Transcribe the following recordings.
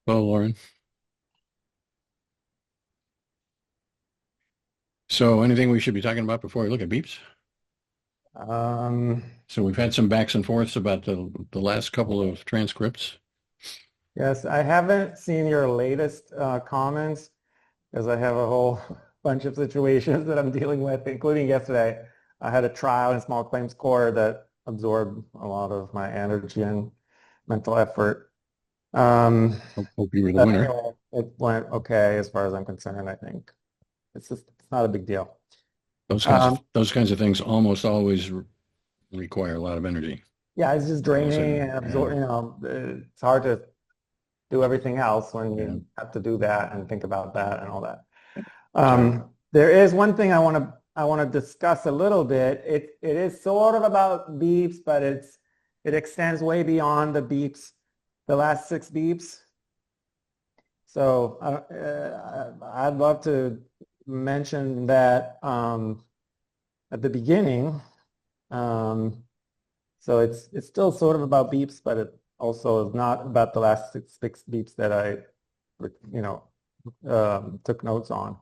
Well, Lauren. So anything we should be talking about before we look at beeps? Um, So we've had some backs and forths about the last couple of transcripts. yes, I haven't seen your latest comments because I have a whole bunch of situations that I'm dealing with, including yesterday. I had a trial in small claims court that absorbed a lot of my energy and mental effort. Um, Hope you were the but winner. anyway, it went okay as far as I'm concerned, I think. It's not a big deal. Um, Those kinds of things almost always require a lot of energy. yeah, it's just So draining and absorb, it's hard to do everything else when yeah, you have to do that and think about that and all that. sure. There is one thing I want to discuss a little bit. It is sort of about beeps, but it extends way beyond the beeps, the last six beeps. So I'd love to mention that at the beginning. Um, so it's still sort of about beeps, but it also is not about the last six beeps that I, you know, took notes on.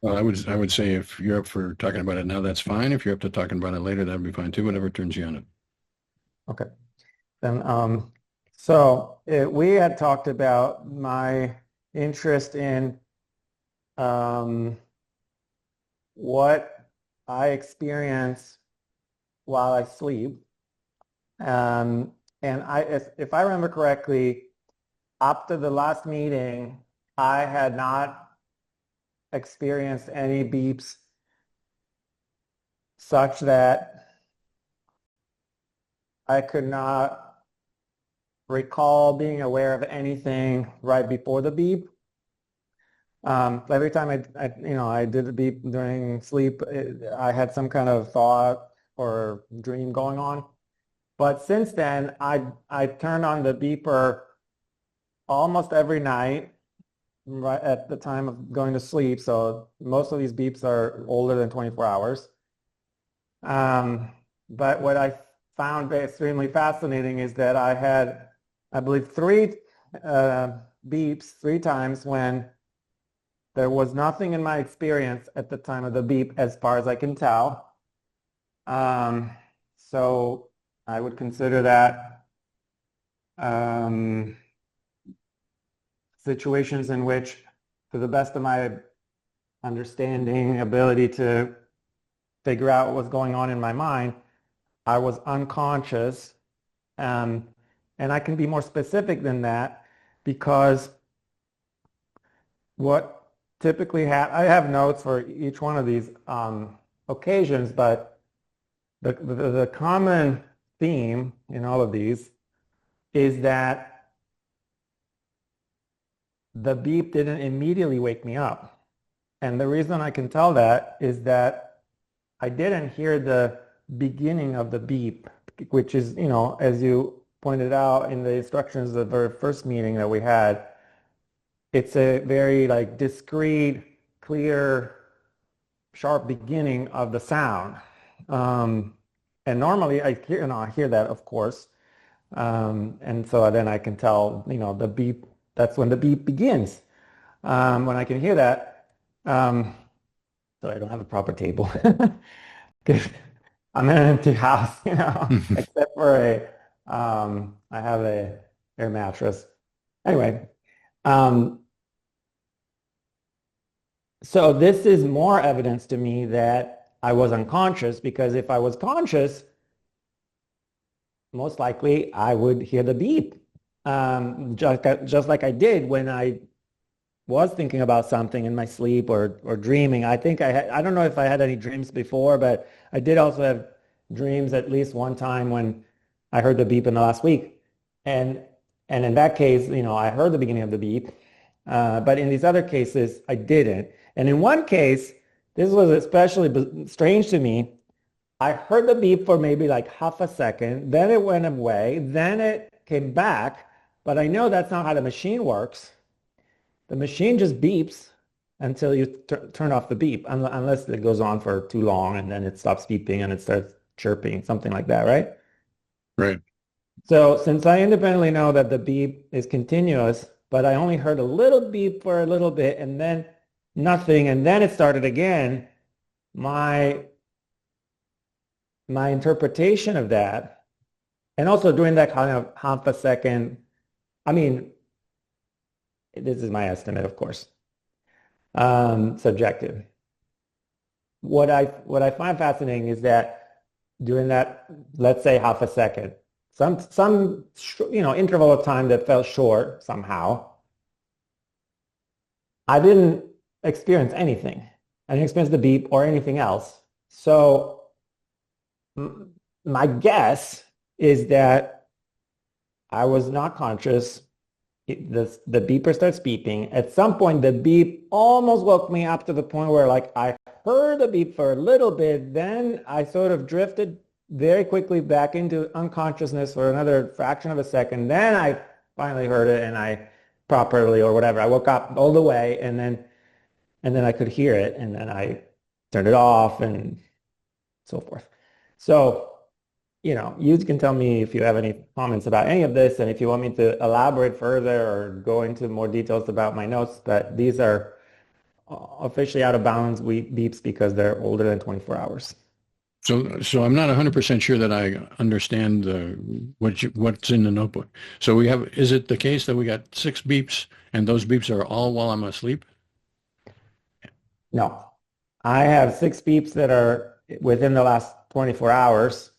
Well, I would say if you're up for talking about it now, that's fine. If you're up to talking about it later, that'd be fine too. Whatever turns you on it. Okay. Then, so we had talked about my interest in um, what I experience while I sleep. Um, and if I remember correctly, after the last meeting, I had not experienced any beeps such that I could not recall being aware of anything right before the beep. Every time I did the beep during sleep, I had some kind of thought or dream going on. But since then, I turn on the beeper almost every night, right at the time of going to sleep. So most of these beeps are older than 24 hours. Um, but what I found extremely fascinating is that I had, I believe, three uh, beeps three times when there was nothing in my experience at the time of the beep, as far as I can tell. Um, so I would consider that um, situations in which, to the best of my understanding, ability to figure out what was going on in my mind, I was unconscious. Um, and I can be more specific than that because what typically I have notes for each one of these occasions, but the common theme in all of these is that the beep didn't immediately wake me up. And the reason I can tell that is that I didn't hear the beginning of the beep, which is, as you pointed out in the instructions of the very first meeting that we had, it's a very like discrete, clear, sharp beginning of the sound. Um, and normally I hear that, of course. And so then I can tell, the beep, that's when the beep begins. When I can hear that, um, so I don't have a proper table because I'm in an empty house, except for I have a air mattress. Anyway, um, so this is more evidence to me that I was unconscious because if I was conscious, most likely I would hear the beep. Just like I did when I was thinking about something in my sleep or dreaming. I don't know if I had any dreams before, but I did also have dreams at least one time when I heard the beep in the last week. And and in that case, I heard the beginning of the beep. But in these other cases, I didn't. And in one case, this was especially strange to me. I heard the beep for maybe like half a second, then it went away, then it came back, but I know that's not how the machine works. The machine just beeps until you turn off the beep, unless it goes on for too long and then it stops beeping and it starts chirping, something like that, right? Right. So since I independently know that the beep is continuous, but I only heard a little beep for a little bit and then nothing. And then it started again. My my interpretation of that, and also during that kind of half a second, I mean, this is my estimate, of course, subjective. What I find fascinating is that during that, let's say half a second, some interval of time that felt short somehow, I didn't experience anything. I didn't experience the beep or anything else. So my guess is that I was not conscious. The beeper starts beeping. At some point, the beep almost woke me up to the point where like I heard the beep for a little bit. Then I sort of drifted very quickly back into unconsciousness for another fraction of a second. Then I finally heard it and I properly or whatever. I woke up all the way and then I could hear it and then I turned it off and so forth. So you can tell me if you have any comments about any of this, and if you want me to elaborate further or go into more details about my notes, but these are officially out of bounds beeps because they're older than 24 hours. So I'm not 100% sure that I understand what's in the notebook. So is it the case that we got 6 beeps and those beeps are all while I'm asleep? No, I have 6 beeps that are within the last 24 hours.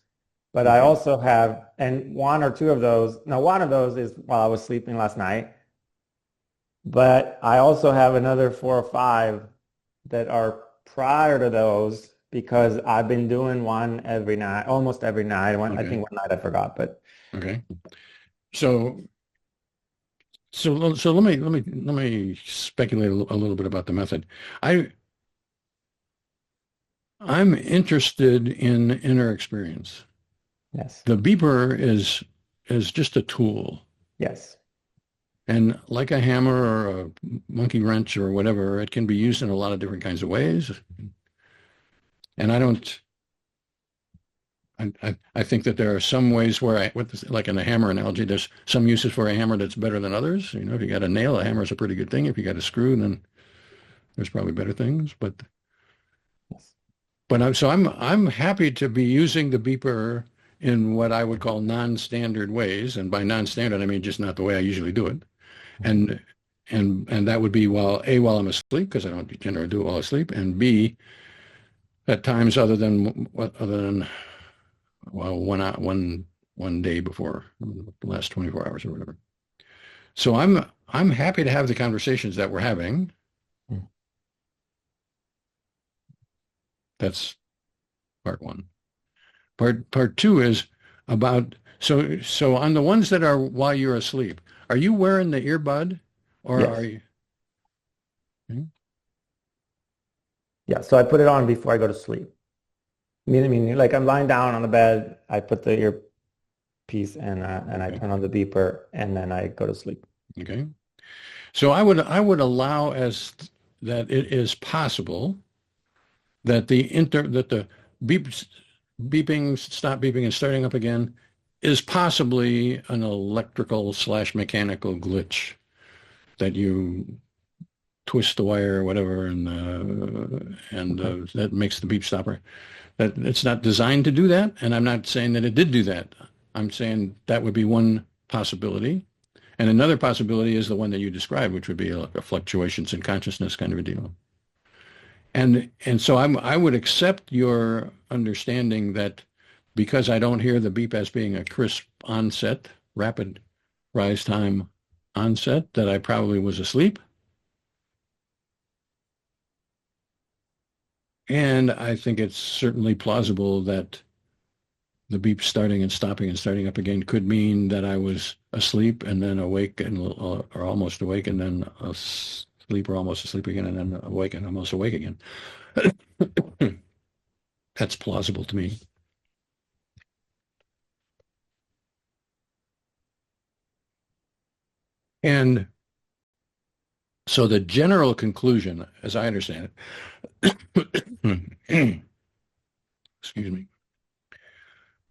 But I also have, and one or two of those, now one of those is while I was sleeping last night. But I also have another 4 or 5 that are prior to those because I've been doing one every night, almost every night. I think one night I forgot, but okay. So let me speculate a little bit about the method. I'm interested in inner experience. yes, The beeper is just a tool. yes, And like a hammer or a monkey wrench or whatever, it can be used in a lot of different kinds of ways. And I think that there are some ways where like in the hammer analogy, there's some uses for a hammer that's better than others. If you got a nail, a hammer is a pretty good thing. If you got a screw, then there's probably better things. yes. I'm happy to be using the beeper in what I would call non-standard ways. And by non-standard, I mean just not the way I usually do it. And that would be while I'm asleep, because I don't generally do it while asleep, and B, at times other than well, one day before the last 24 hours or whatever. So I'm happy to have the conversations that we're having. Mm. That's part one. Part two is about so on the ones that are while you're asleep, are you wearing the earbud or Yes. are you? Hmm? Yeah, so I put it on before I go to sleep. I mean, like I'm lying down on the bed, I put the earpiece and I Okay. turn on the beeper and then I go to sleep. Okay. So I would allow as that it is possible that the beeps beeping, stop beeping and starting up again is possibly an electrical slash mechanical glitch that you twist the wire or whatever and Okay. that makes the beep stopper. That it's not designed to do that, and I'm not saying that it did do that. I'm saying that would be one possibility. And another possibility is the one that you described, which would be a fluctuations in consciousness kind of a deal. And so I would accept your understanding that because I don't hear the beep as being a crisp onset, rapid rise time onset, that I probably was asleep. And I think it's certainly plausible that the beep starting and starting up again could mean that I was asleep and then awake or almost awake and then asleep or almost asleep again and then awake and almost awake again. That's plausible to me. And so the general conclusion, as I understand it, excuse me,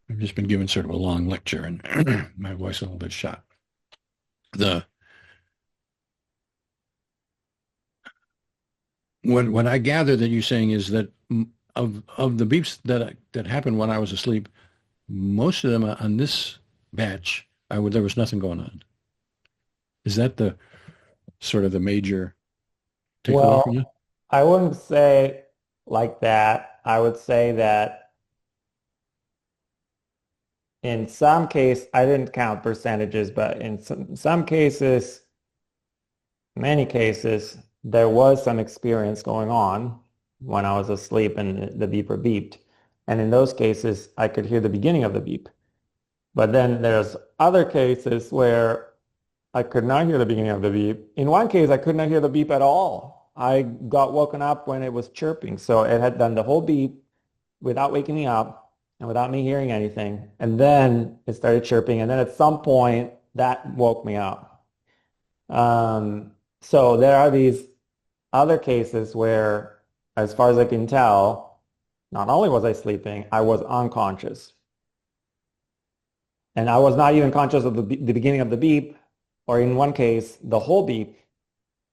I've just been given sort of a long lecture and my voice is a little bit shot. The what I gather that you're saying is that of the beeps that happened when I was asleep, most of them on this batch, there was nothing going on. Is that the sort of the major takeaway from Well, that? I wouldn't say like that. I would say that in some case, I didn't count percentages, but in some cases, many cases, there was some experience going on when I was asleep and the beeper beeped. And in those cases, I could hear the beginning of the beep. But then there's other cases where I could not hear the beginning of the beep. In one case, I could not hear the beep at all. I got woken up when it was chirping. So it had done the whole beep without waking me up and without me hearing anything. And then it started chirping. And then at some point, that woke me up. So there are these other cases where, as far as I can tell, not only was I sleeping, I was unconscious. And I was not even conscious of the beginning of the beep, or in one case, the whole beep.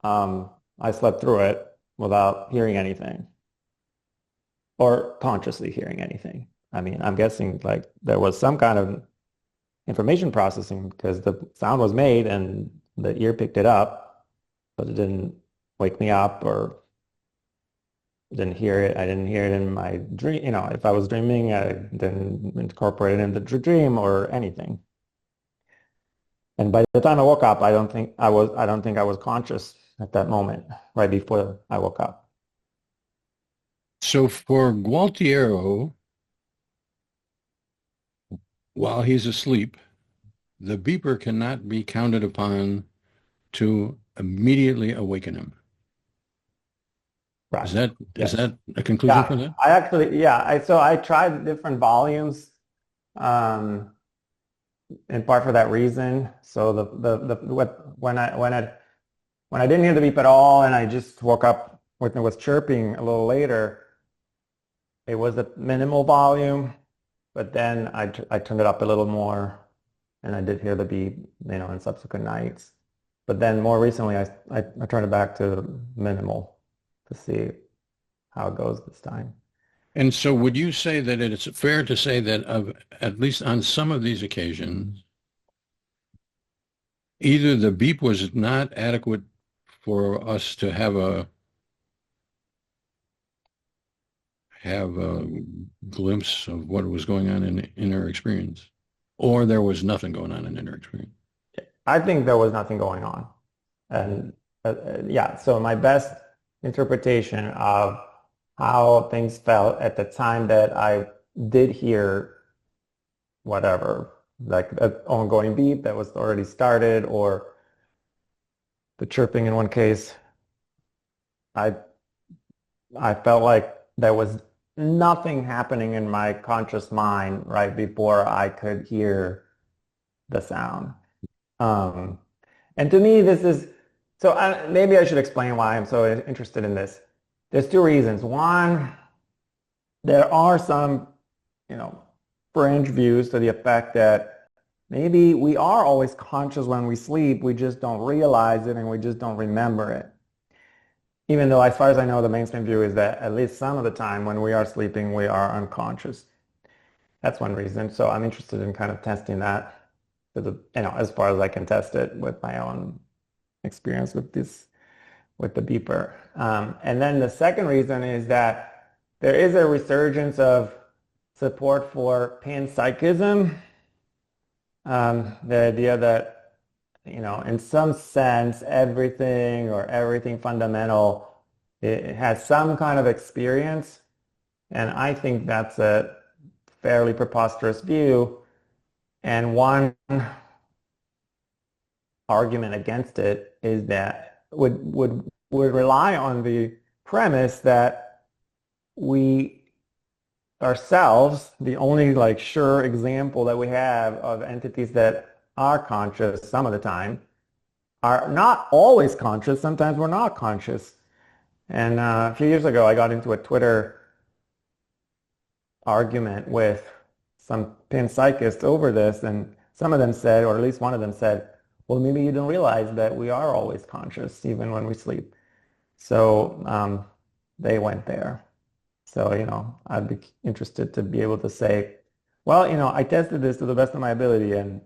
I slept through it without hearing anything or consciously hearing anything. I mean, I'm guessing like there was some kind of information processing because the sound was made and the ear picked it up, but it didn't wake me up or didn't hear it. I didn't hear it in my dream. You know, if I was dreaming, I didn't incorporate it in the dream or anything. And by the time I woke up, I don't think I was conscious at that moment, right before I woke up. So for Gualtiero, while he's asleep, the beeper cannot be counted upon to immediately awaken him. Right. Is Yes. that a conclusion for Yeah. that? I actually, yeah, so I tried different volumes, um, in part for that reason. So when I didn't hear the beep at all and I just woke up when it was chirping a little later, it was a minimal volume, but then I turned it up a little more and I did hear the beep, in subsequent nights. But then more recently, I turned it back to minimal to see how it goes this time. And so would you say that it's fair to say that at least on some of these occasions, either the beep was not adequate for us to have a glimpse of what was going on in inner experience, or there was nothing going on in inner experience. I think there was nothing going on. And yeah, so my best interpretation of how things felt at the time that I did hear whatever, like an ongoing beep that was already started or the chirping in one case, I I felt like there was nothing happening in my conscious mind right before I could hear the sound. Um, and to me, this is so maybe I should explain why I'm so interested in this. There's two reasons. One, there are some, you know, fringe views to the effect that maybe we are always conscious when we sleep, we just don't realize it and we just don't remember it. Even though, as far as I know, the mainstream view is that at least some of the time when we are sleeping, we are unconscious. That's one reason. So I'm interested in kind of testing that to as far as I can test it with my own experience with with the beeper. And then the second reason is that there is a resurgence of support for panpsychism. The idea that, in some sense, everything fundamental, it has some kind of experience. And I think that's a fairly preposterous view. And one argument against it is that would rely on the premise that we ourselves, the only like sure example that we have of entities that are conscious some of the time, are not always conscious. Sometimes we're not conscious. And a few years ago, I got into a Twitter argument with some panpsychists over this, and some of them said, or at least one of them said, well, maybe you don't realize that we are always conscious, even when we sleep. So they went there. So, I'd be interested to be able to say, well, I tested this to the best of my ability, and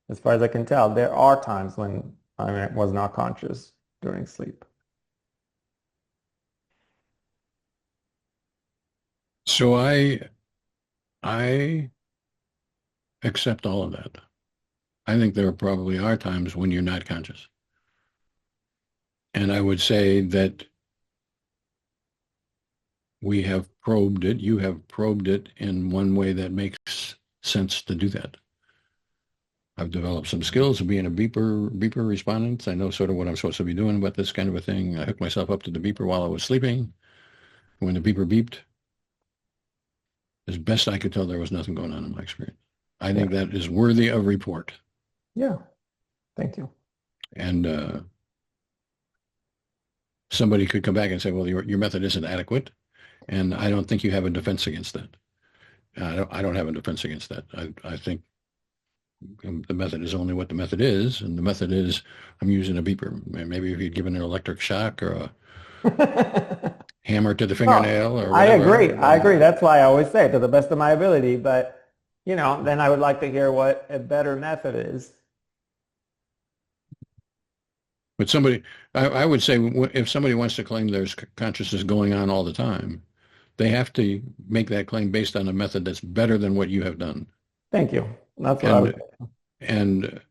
as far as I can tell, there are times when I was not conscious during sleep. So I accept all of that. I think there probably are times when you're not conscious. And I would say that we have probed it. You have probed it in one way that makes sense to do that. I've developed some skills of being a beeper respondent. I know sort of what I'm supposed to be doing about this kind of a thing. I hooked myself up to the beeper while I was sleeping. When the beeper beeped, as best I could tell, there was nothing going on in my experience. I Yeah. think that is worthy of report. Yeah. Thank you. And somebody could come back and say, well, your method isn't adequate. And I don't think you have a defense against that. I don't have a defense against that. I think the method is only what the method is. And the method is I'm using a beeper. Maybe if you'd given an electric shock or a hammer to the No, fingernail or I agree. whatever, I agree. then. That's why I always say to the best of my ability. But, then I would like to hear what a better method is. But I would say if somebody wants to claim there's consciousness going on all the time, they have to make that claim based on a method that's better than what you have done. Thank you. That's what I would And say. and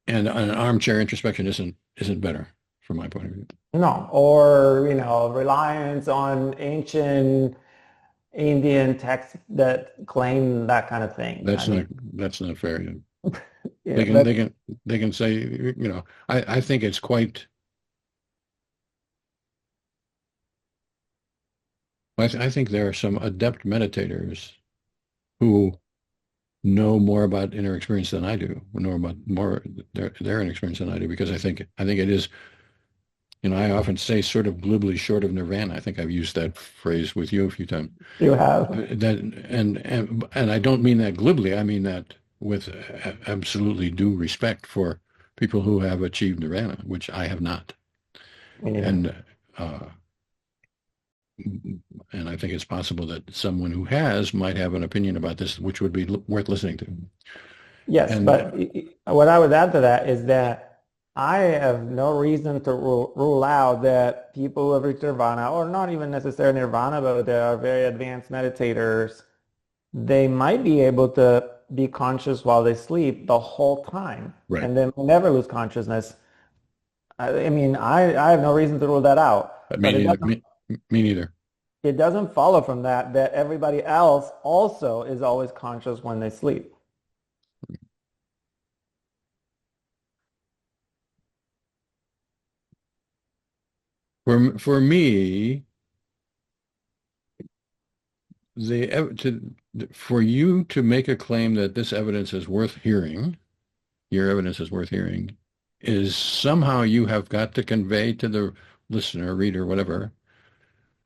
and an armchair introspection isn't better from my point of view. No, or, reliance on ancient Indian texts that claim that kind of thing. I That's mean, not that's not fair. yeah, They can that's, they can they can say, I think it's quite. I think there are some adept meditators who know more about inner experience than I do, know about more their inner experience than I do, because I think it is, I often say sort of glibly short of nirvana. I think I've used that phrase with you a few times. you have. That and I don't mean that glibly. I mean that with absolutely due respect for people who have achieved nirvana, which I have not. Me neither. And uh, and I think it's possible that someone who has might have an opinion about this, which would be worth listening to. Yes, And but what I would add to that is that I have no reason to rule out that people who have reached nirvana, or not even necessarily nirvana, but they are very advanced meditators, they might be able to be conscious while they sleep the whole time, right, and they may never lose consciousness. I mean, I have no reason to rule that out, but me but neither. Me neither. it doesn't follow from that everybody else also is always conscious when they sleep. For me, for you to make a claim that this evidence is worth hearing, your evidence is worth hearing, is somehow you have got to convey to the listener, reader, whatever,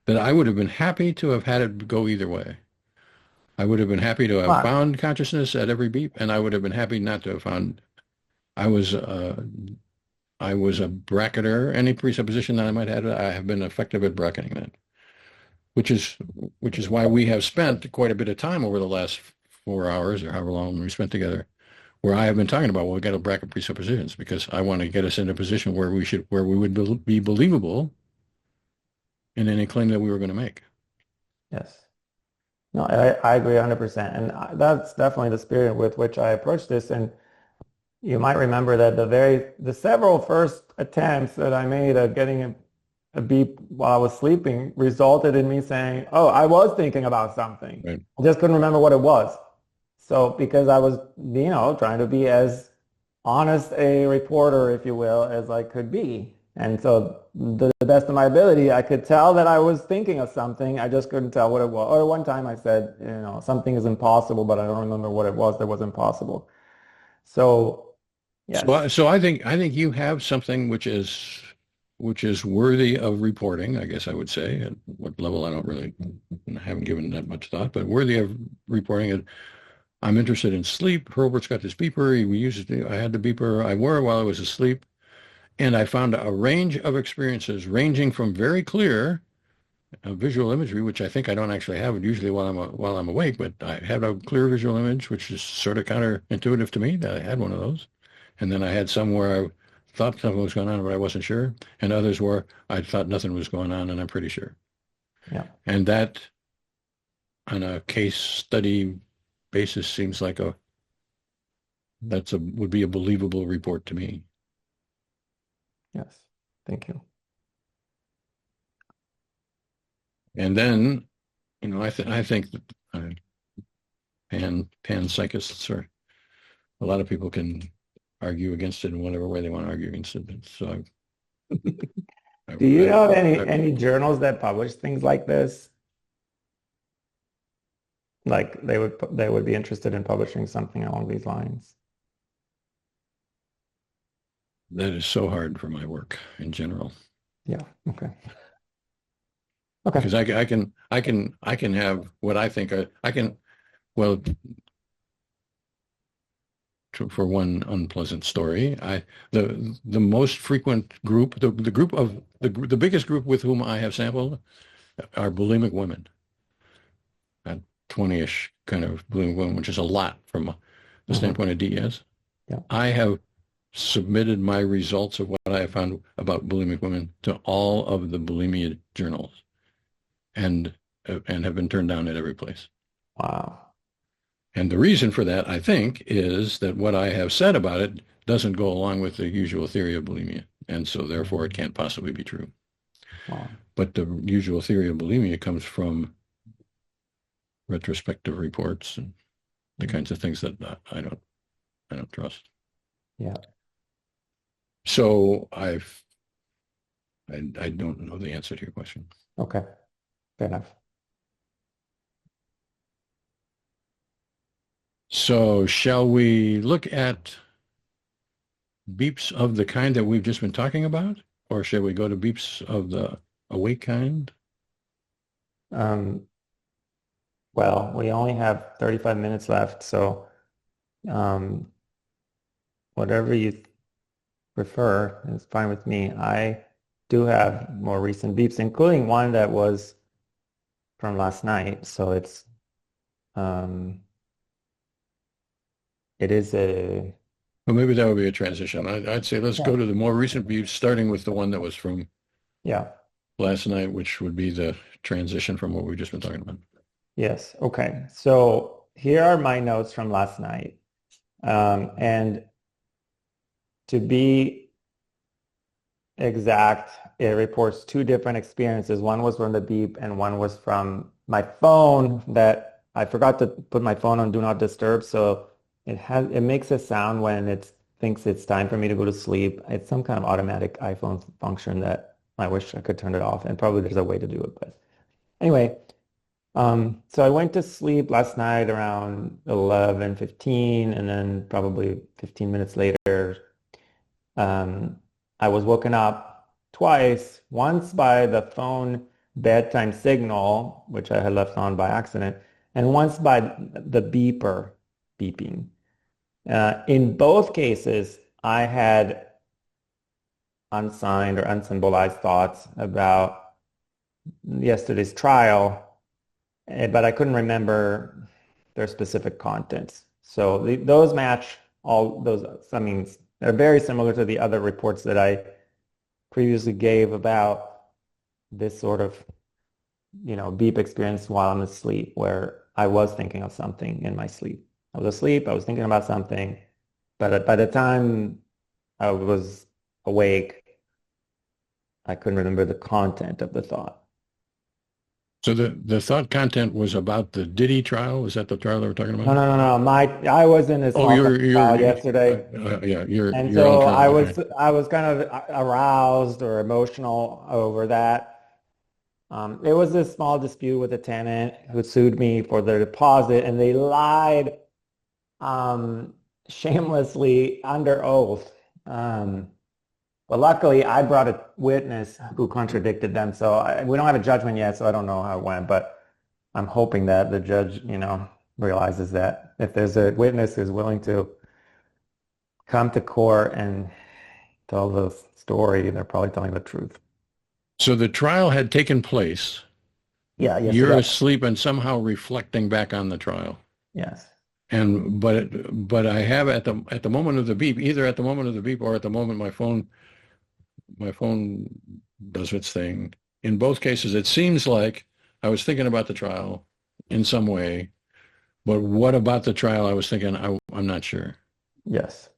that I would have been happy to have had it go either way. I would have been happy to have But found consciousness at every beep, and I would have been happy not to have found. I was I was a bracketer. Any presupposition that I might have, I have been effective at bracketing that, which is which is why we have spent quite a bit of time over the last 4 hours or however long we spent together, where I have been talking about, well, we got to bracket presuppositions because I want to get us in a position where we would be believable in any claim that we were going to make. yes. No, I agree 100%. And that's definitely the spirit with which I approach this. And you might remember that the several first attempts that I made at getting a beep while I was sleeping resulted in me saying, oh, I was thinking about something. Right. I just couldn't remember what it was. So because I was, trying to be as honest a reporter, if you will, as I could be. And so the best of my ability, I could tell that I was thinking of something. I just couldn't tell what it was. Or one time I said, something is impossible, but I don't remember what it was that was impossible. So yes, So I think you have something which is worthy of reporting, I guess I would say. At what level, I haven't given that much thought, but worthy of reporting it. I'm interested in sleep. Herbert's got this beeper. We used it. I had the beeper I wore while I was asleep, And I found a range of experiences ranging from very clear visual imagery, which I think I don't actually have it usually while I'm awake, but I had a clear visual image, which is sort of counterintuitive to me that I had one of those. And then I had some where I thought something was going on, but I wasn't sure, and others where I thought nothing was going on, and I'm pretty sure. Yeah. And that, on a case study basis, seems like would be a believable report to me. Yes. Thank you. And then, I think that panpsychists are a lot of people can argue against it in whatever way they want to argue against it. So Do you know of I any journals that publish things like this? Like they would be interested in publishing something along these lines. that is so hard for my work in general Yeah. Okay. Okay. because I can have what I think I can well for one unpleasant story the most frequent group the group of the biggest group with whom I have sampled are bulimic women. 20-ish kind of bulimic women, which is a lot from the standpoint of DES. Yeah. I have submitted my results of what I have found about bulimic women to all of the bulimia journals and have been turned down at every place. Wow. And the reason for that, I think, is that what I have said about it doesn't go along with the usual theory of bulimia. And so therefore it can't possibly be true. Wow. But the usual theory of bulimia comes from retrospective reports and the kinds of things that I don't trust. Yeah. So I don't know the answer to your question. Okay. Fair enough. So shall we look at beeps of the kind that we've just been talking about, or shall we go to beeps of the awake kind? Well, we only have 35 minutes left, so um, whatever you prefer is fine with me. I do have more recent beeps, including one that was from last night. So it is a Well, maybe that would be a transition. I'd say let's go to the more recent beeps, starting with the one that was from yeah. last night, which would be the transition from what we've just been talking about. Yes. Okay. So here are my notes from last night. And to be exact, it reports two different experiences. One was from the beep and one was from my phone that I forgot to put my phone on Do Not Disturb. So it makes a sound when it thinks it's time for me to go to sleep. It's some kind of automatic iPhone function that I wish I could turn it off, and probably there's a way to do it. But anyway, so I went to sleep last night around 11:15, and then probably 15 minutes later, I was woken up twice, once by the phone bedtime signal, which I had left on by accident, and once by the beeper beeping. In both cases, I had unsigned or unsymbolized thoughts about yesterday's trial, but I couldn't remember their specific contents. So those match all those. I mean, they're very similar to the other reports that I previously gave about this sort of, beep experience while I'm asleep, where I was thinking of something in my sleep. I was asleep, I was thinking about something, but by the time I was awake, I couldn't remember the content of the thought. So the thought content was about the Diddy trial. Was that the trial that we're talking No, about? no, no, no. I was in a Oh, small trial yesterday, yeah, your and own so trial. Okay. I was kind of aroused or emotional over that. It was a small dispute with a tenant who sued me for their deposit, and they lied shamelessly under oath. But luckily, I brought a witness who contradicted them, so we don't have a judgment yet, so I don't know how it went, but I'm hoping that the judge, realizes that if there's a witness who's willing to come to court and tell the story, they're probably telling the truth. So the trial had taken place. Yeah, You're yesterday. asleep and somehow reflecting back on the trial. Yes. And but I have at the moment of the beep, either at the moment of the beep or at the moment my phone does its thing. In both cases, it seems like I was thinking about the trial in some way, but what about the trial I was thinking, I'm not sure. Yes.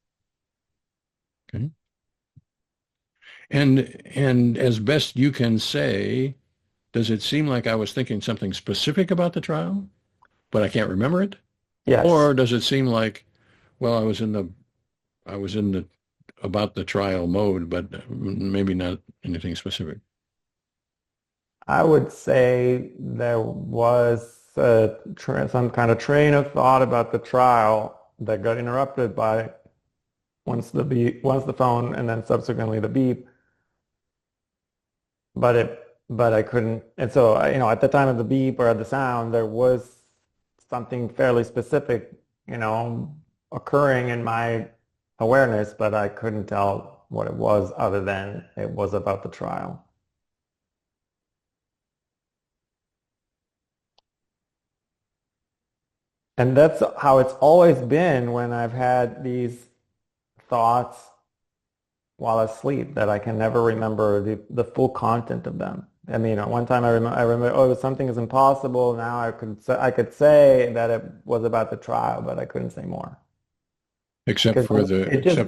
Okay. And as best you can say, does it seem like I was thinking something specific about the trial, but I can't remember it? Yes. Or does it seem like, well, I was in the about the trial mode, but maybe not anything specific. I would say there was some kind of train of thought about the trial that got interrupted by once the phone and then subsequently the beep. But I couldn't. And so, at the time of the beep or the sound, there was something fairly specific, occurring in my awareness, but I couldn't tell what it was other than it was about the trial. And that's how it's always been when I've had these thoughts while asleep, that I can never remember the full content of them. I mean, at one time I remember, oh, something is impossible. Now I could say that it was about the trial, but I couldn't say more Except because for the it just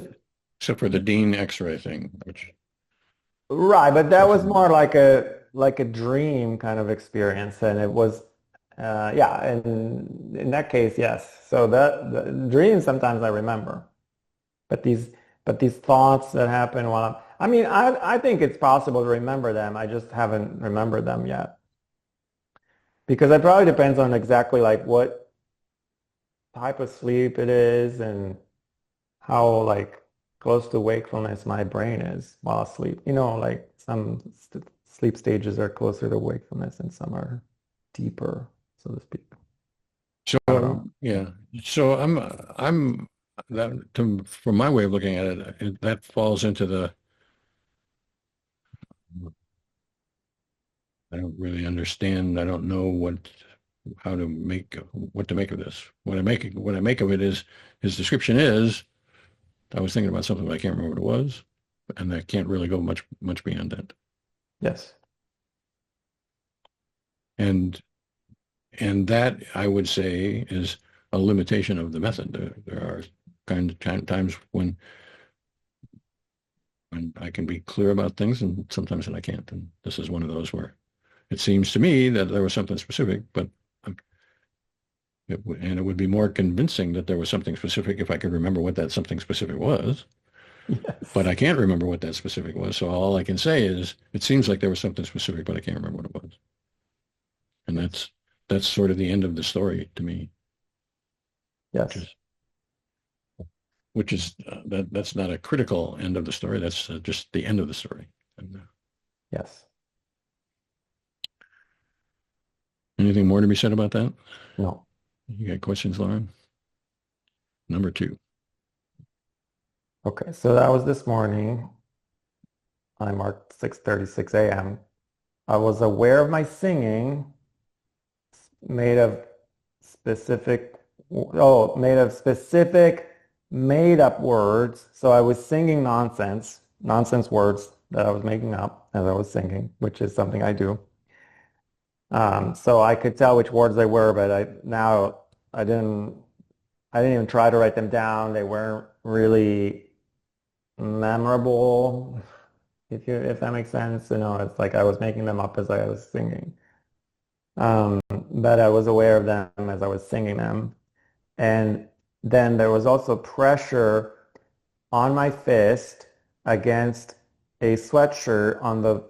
except for the Dean X-ray thing, which right. But that was definitely. more like a dream kind of experience, and it was yeah. And in that case, yes. So the dreams sometimes I remember. But these thoughts that happen while I mean, I think it's possible to remember them. I just haven't remembered them yet. Because it probably depends on exactly like what type of sleep it is and how like close to wakefulness my brain is while asleep. Like some st sleep stages are closer to wakefulness and some are deeper, so to speak. So I don't know. yeah, so I'm from my way of looking at it, that falls into the I don't really understand. I don't know how to make what to make of this. What I make of it is his description is I was thinking about something but I can't remember what it was, and I can't really go much beyond that. Yes. And and that I would say is a limitation of the method. There are times when I can be clear about things, and sometimes when I can't. And this is one of those where it seems to me that there was something specific, but it would be more convincing that there was something specific if I could remember what that something specific was. But Yes. I can't remember what that specific was. So all I can say is it seems like there was something specific, but I can't remember what it was. And Yes. that's sort of the end of the story to me, which Yes. is that's not a critical end of the story. That's just the end of the story. And, Yes. anything more to be said about that? No. You got questions, Lauren? Number two. Okay, so that was this morning. I marked 6:36 a.m. I was aware of my singing made of made of specific made up words. So I was singing nonsense words that I was making up as I was singing, which is something I do. So I could tell which words they were, but I didn't I didn't even try to write them down. They weren't really memorable, if that makes sense. It's like I was making them up as I was singing. But I was aware of them as I was singing them. And then there was also pressure on my fist against a sweatshirt on the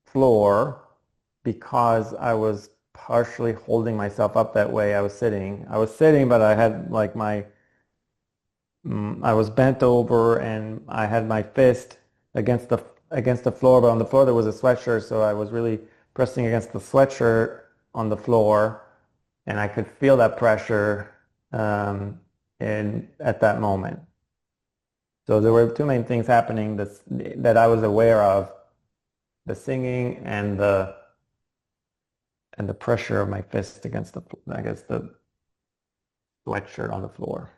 floor because I was partially holding myself up that way. I was sitting. But I had like I was bent over and I had my fist against the floor, but on the floor there was a sweatshirt, so I was really pressing against the sweatshirt on the floor, and I could feel that pressure at that moment. So there were two main things happening that I was aware of, the singing and the pressure of my fist against the sweatshirt on the floor.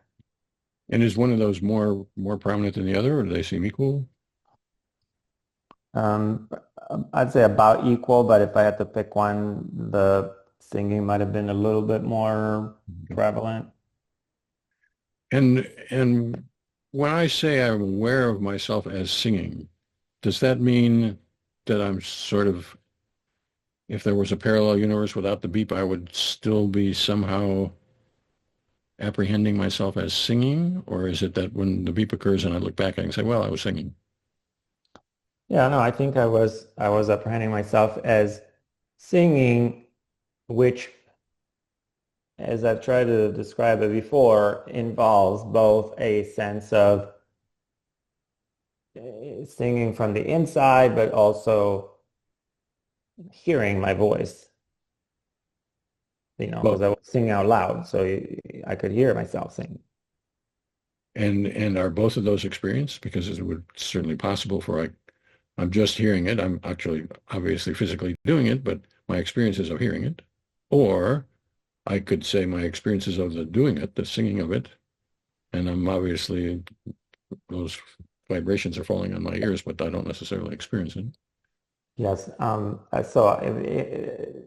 And is one of those more prominent than the other, or do they seem equal? Um, I'd say about equal, but if I had to pick one, the singing might have been a little bit more prevalent. And when I say I'm aware of myself as singing, does that mean that I'm sort of, if there was a parallel universe without the beep, I would still be somehow apprehending myself as singing? Or is it that when the beep occurs and I look back, I can say, well, I was singing? Yeah, no, I think I was apprehending myself as singing, which, as I've tried to describe it before, involves both a sense of singing from the inside, but also hearing my voice, Well, because I was singing out loud, so I could hear myself sing. and are both of those experienced? Because it would certainly possible for I'm just hearing it. I'm actually obviously physically doing it, but my experiences of hearing it. Or I could say my experiences of the doing it, the singing of it, and I'm obviously those vibrations are falling on my ears, but I don't necessarily experience it. Yes. So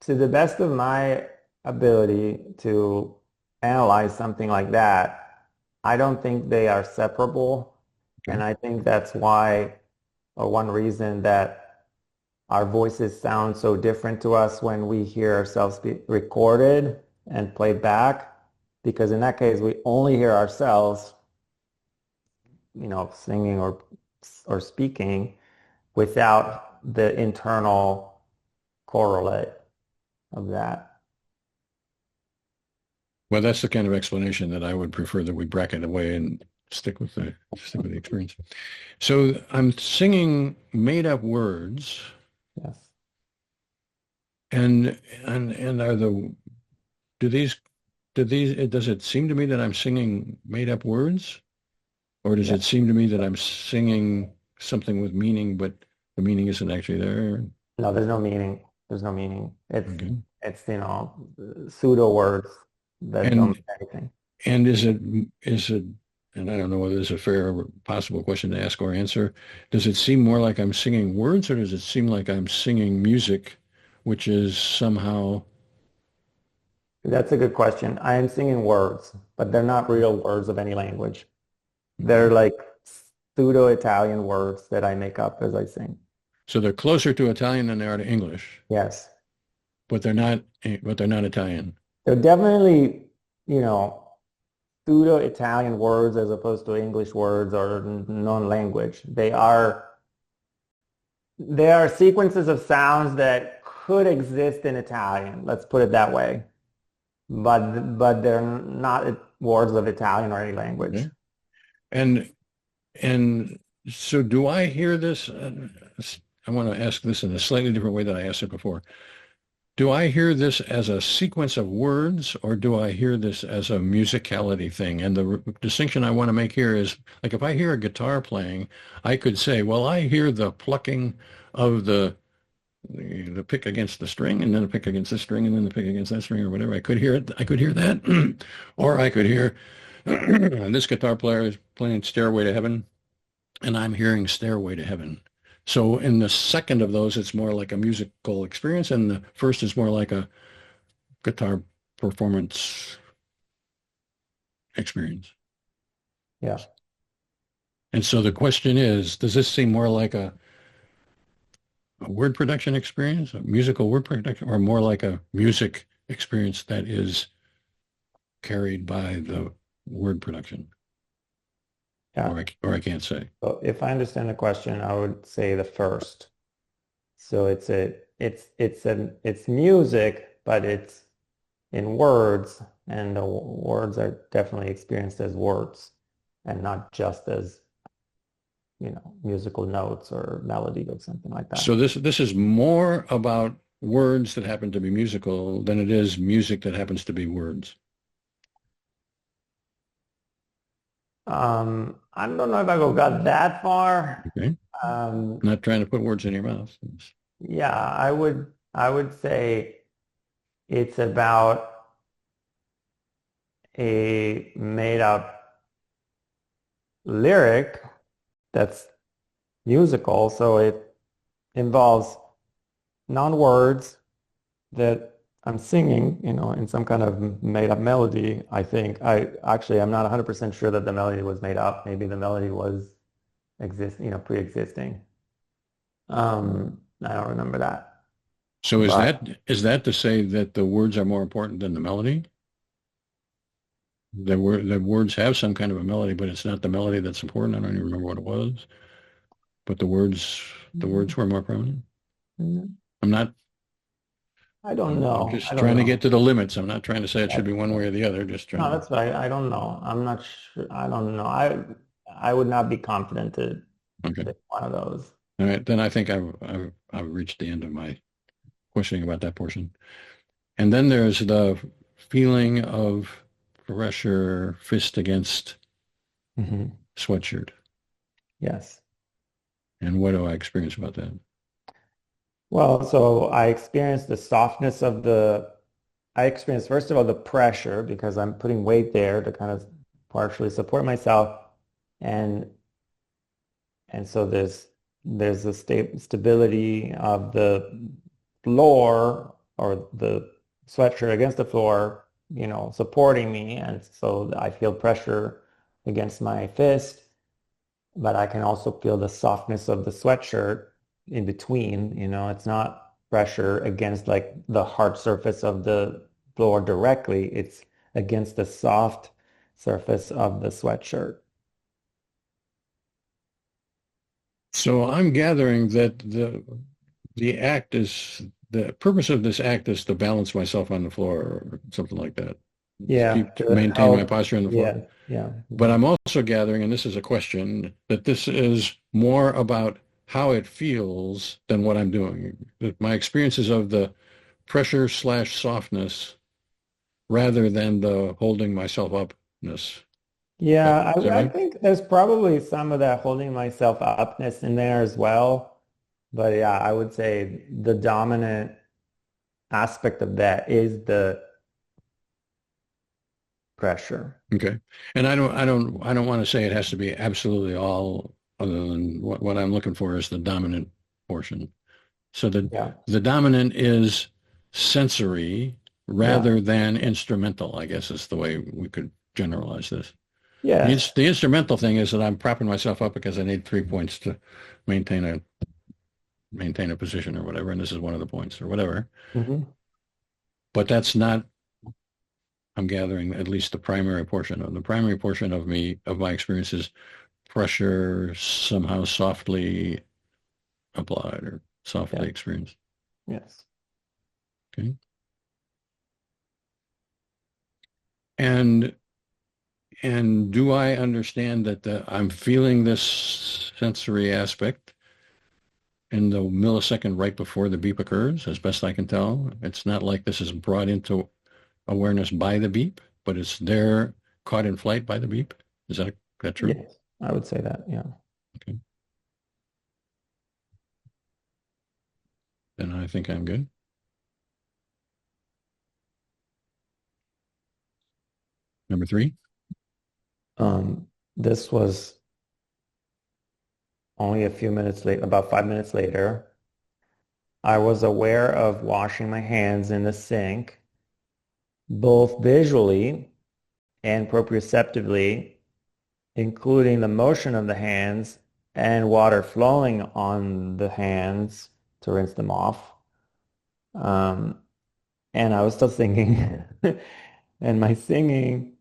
to the best of my ability to analyze something like that, I don't think they are separable. Okay. And I think that's why, or one reason that our voices sound so different to us when we hear ourselves be recorded and played back, because in that case, we only hear ourselves, singing or speaking without the internal correlate of that. Well, that's the kind of explanation that I would prefer that we bracket away and stick with the experience. So I'm singing made up words, Yes. and are the do these does it seem to me that I'm singing made up words, or does Yeah. it seem to me that I'm singing something with meaning, but the meaning isn't actually there? No, there's no meaning. There's no meaning. Okay. It's pseudo words that don't And mean anything. and is it and I don't know whether this is a fair or possible question to ask or answer. Does it seem more like I'm singing words, or does it seem like I'm singing music, which is somehow That's a good question. I am singing words, but they're not real words of any language. They're okay? like pseudo Italian words that I make up as I sing. So they're closer to Italian than they are to English, Yes. but they're not Italian. They're definitely, you know, pseudo Italian words as opposed to English words or non-language. They are sequences of sounds that could exist in Italian, let's put it that way. But they're not words of Italian or any language. Okay? And and so do I hear this? I want to ask this in a slightly different way than I asked it before. Do I hear this as a sequence of words, or do I hear this as a musicality thing? And the distinction I want to make here is, like, if I hear a guitar playing, I could say, well, I hear the plucking of the pick against the string, and then the pick against this string, and then the pick against that string, or whatever. I could hear it. I could hear that, or I could hear this guitar player is playing Stairway to Heaven, and I'm hearing Stairway to Heaven. So in the second of those, it's more like a musical experience, and the first is more like a guitar performance experience. Yeah. And so the question is, does this seem more like a word production experience, a musical word production, or more like a music experience that is carried by the word production? Yeah. Or I can't say. So if I understand the question, I would say the first. So it's music, but it's in words, and the words are definitely experienced as words and not just as, musical notes or melody or something like that. So this is more about words that happen to be musical than it is music that happens to be words. I don't know if got that far. Okay. Um, Not trying to put words in your mouth. yeah, I would say it's about a made up lyric that's musical, so it involves non-words that I'm singing, in some kind of made up melody, I think. I'm not 100% sure that the melody was made up. Maybe the melody was pre-existing. I don't remember that. So But is that to say that the words are more important than the melody? The words have some kind of a melody, but it's not the melody that's important. I don't even remember what it was, but the words were more prominent. I'm not, I don't I'm know. I just don't trying to get know. to the limits. I'm not trying to say it should That's be one way or the other, just trying No, to, that's right. I don't know. I'm not sure. I don't know. I would not be confident to okay. pick one of those. All right. Then I think I've reached the end of my questioning about that portion. And then there's the feeling of pressure, fist against Hmm. sweatshirt. Yes. And what do I experience about that? Well, so I experienced, first of all, the pressure because I'm putting weight there to kind of partially support myself. And so there's the stability of the floor or the sweatshirt against the floor, supporting me. And so I feel pressure against my fist, but I can also feel the softness of the sweatshirt in between. It's not pressure against like the hard surface of the floor directly. It's against the soft surface of the sweatshirt. So I'm gathering that the act is the purpose of this act is to balance myself on the floor or something like that. Just Yeah, keep to maintain my help. posture on the floor. Yeah, yeah. But Mhm. I'm also gathering, and this is a question, that this is more about how it feels than what I'm doing. That my experiences of the pressure slash softness rather than the holding myself upness. Yeah, Is that I right? think there's probably some of that holding myself upness in there as well. But yeah, I would say the dominant aspect of that is the pressure. Okay. And I don't want to say it has to be absolutely all other than what I'm looking for is the dominant portion. So Yeah, the dominant is sensory yeah. rather than instrumental, I guess is the way we could generalize this. Yes. The instrumental thing is that I'm propping myself up because I need 3 points to maintain a maintain a position or whatever, and this is one of the points or whatever. Hmm. But that's not, I'm gathering, at least the primary portion of the primary portion of me of my experiences pressure somehow softly applied or Yeah. softly experienced. Yes. Okay. And do I understand that I'm feeling this sensory aspect in the millisecond right before the beep occurs, as best I can tell? It's not like this is brought into awareness by the beep, but it's there caught in flight by the beep. Is that true? Yes. I would say that. Yeah. Okay. Then I think I'm good. Number three. This was only a few minutes late, about 5 minutes later. I was aware of washing my hands in the sink, both visually and proprioceptively, including the motion of the hands and water flowing on the hands to rinse them off. Um, and I was still singing, and my singing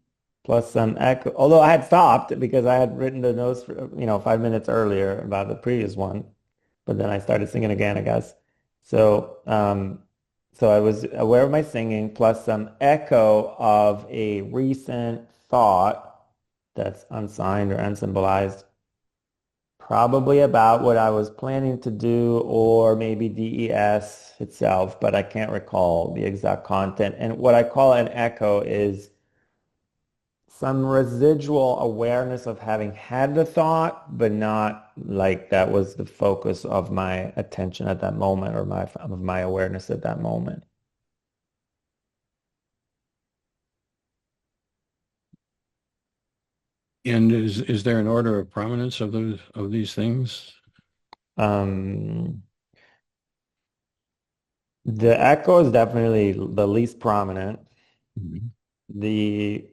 plus some echo, although I had stopped because I had written the notes for, 5 minutes earlier about the previous one, but then I started singing again, I guess. So, so I was aware of my singing plus some echo of a recent thought that's unsigned or unsymbolized, probably about what I was planning to do or maybe DES itself, but I can't recall the exact content. And what I call an echo is some residual awareness of having had the thought, but not like that was the focus of my attention at that moment or my awareness at that moment. And is there an order of prominence of these things? Um, the echo is definitely the least prominent. Mhm. The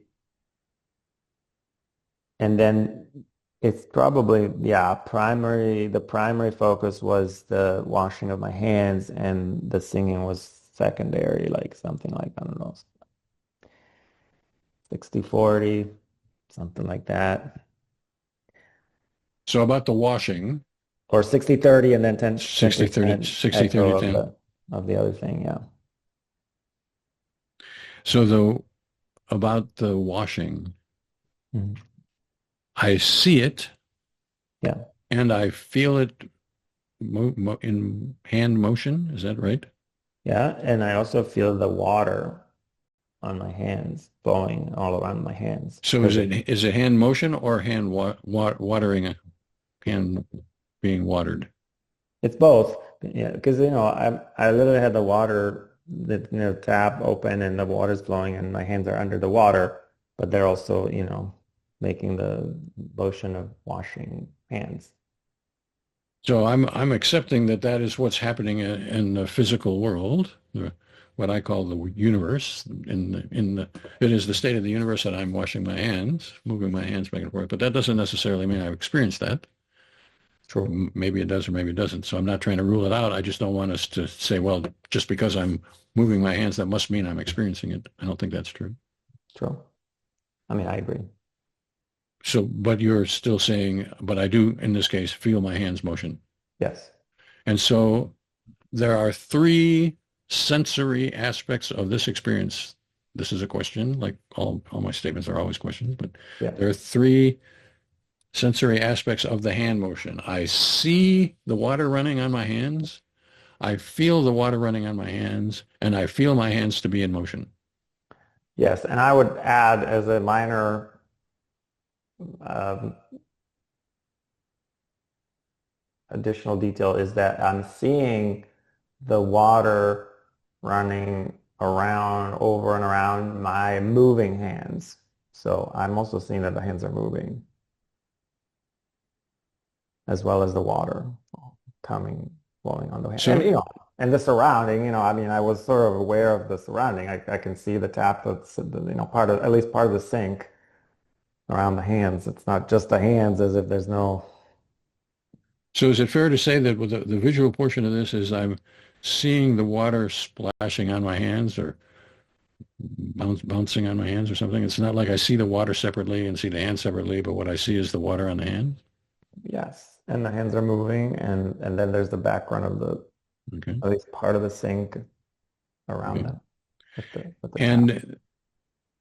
And then it's probably, yeah, the primary focus was the washing of my hands and the singing was secondary, like something like, I don't know, 60-40, something like that. So about the washing, Or 60-30 and then 10, 60, 30, 10% 60, 30, echo 10. of the other thing, yeah. So about the washing, Mhm. I see it Yeah. and I feel it in hand motion. Is that right? Yeah. And I also feel the water on my hands flowing all around my hands So because is it hand motion or hand watering a hand being watered? it's both. Yeah, because I literally had the water, the tap open and the water's flowing and my hands are under the water, but they're also, making the motion of washing hands. So I'm accepting that that is what's happening in the physical world, what I call the universe. It is the state of the universe that I'm washing my hands, moving my hands back and forth. But that doesn't necessarily mean I've experienced that. True. Maybe it does or maybe it doesn't. So I'm not trying to rule it out. I just don't want us to say, well, just because I'm moving my hands, that must mean I'm experiencing it. I don't think that's true. True. I mean, I agree. So, but you're still saying, but I do, in this case, feel my hands motion. Yes. And so there are three sensory aspects of this experience. This is a question, like all my statements are always questions, but Yeah. there are three sensory aspects of the hand motion. I see the water running on my hands. I feel the water running on my hands, and I feel my hands to be in motion. Yes. And I would add as a minor um, additional detail is that I'm seeing the water running around, over and around my moving hands. So I'm also seeing that the hands are moving as well as the water coming, flowing on the hand. And, So, and the surrounding, I mean, I was sort of aware of the surrounding. I can see the tap that's, part of, at least part of the sink around the hands. It's not just the hands as if there's no, so is it fair to say that with the visual portion of this is I'm seeing the water splashing on my hands or bouncing on my hands or something? It's not like I see the water separately and see the hand separately, but what I see is the water on the hands. yes. And the hands are moving and then there's the background of Okay. at least part of the sink around Okay. them with the tap. And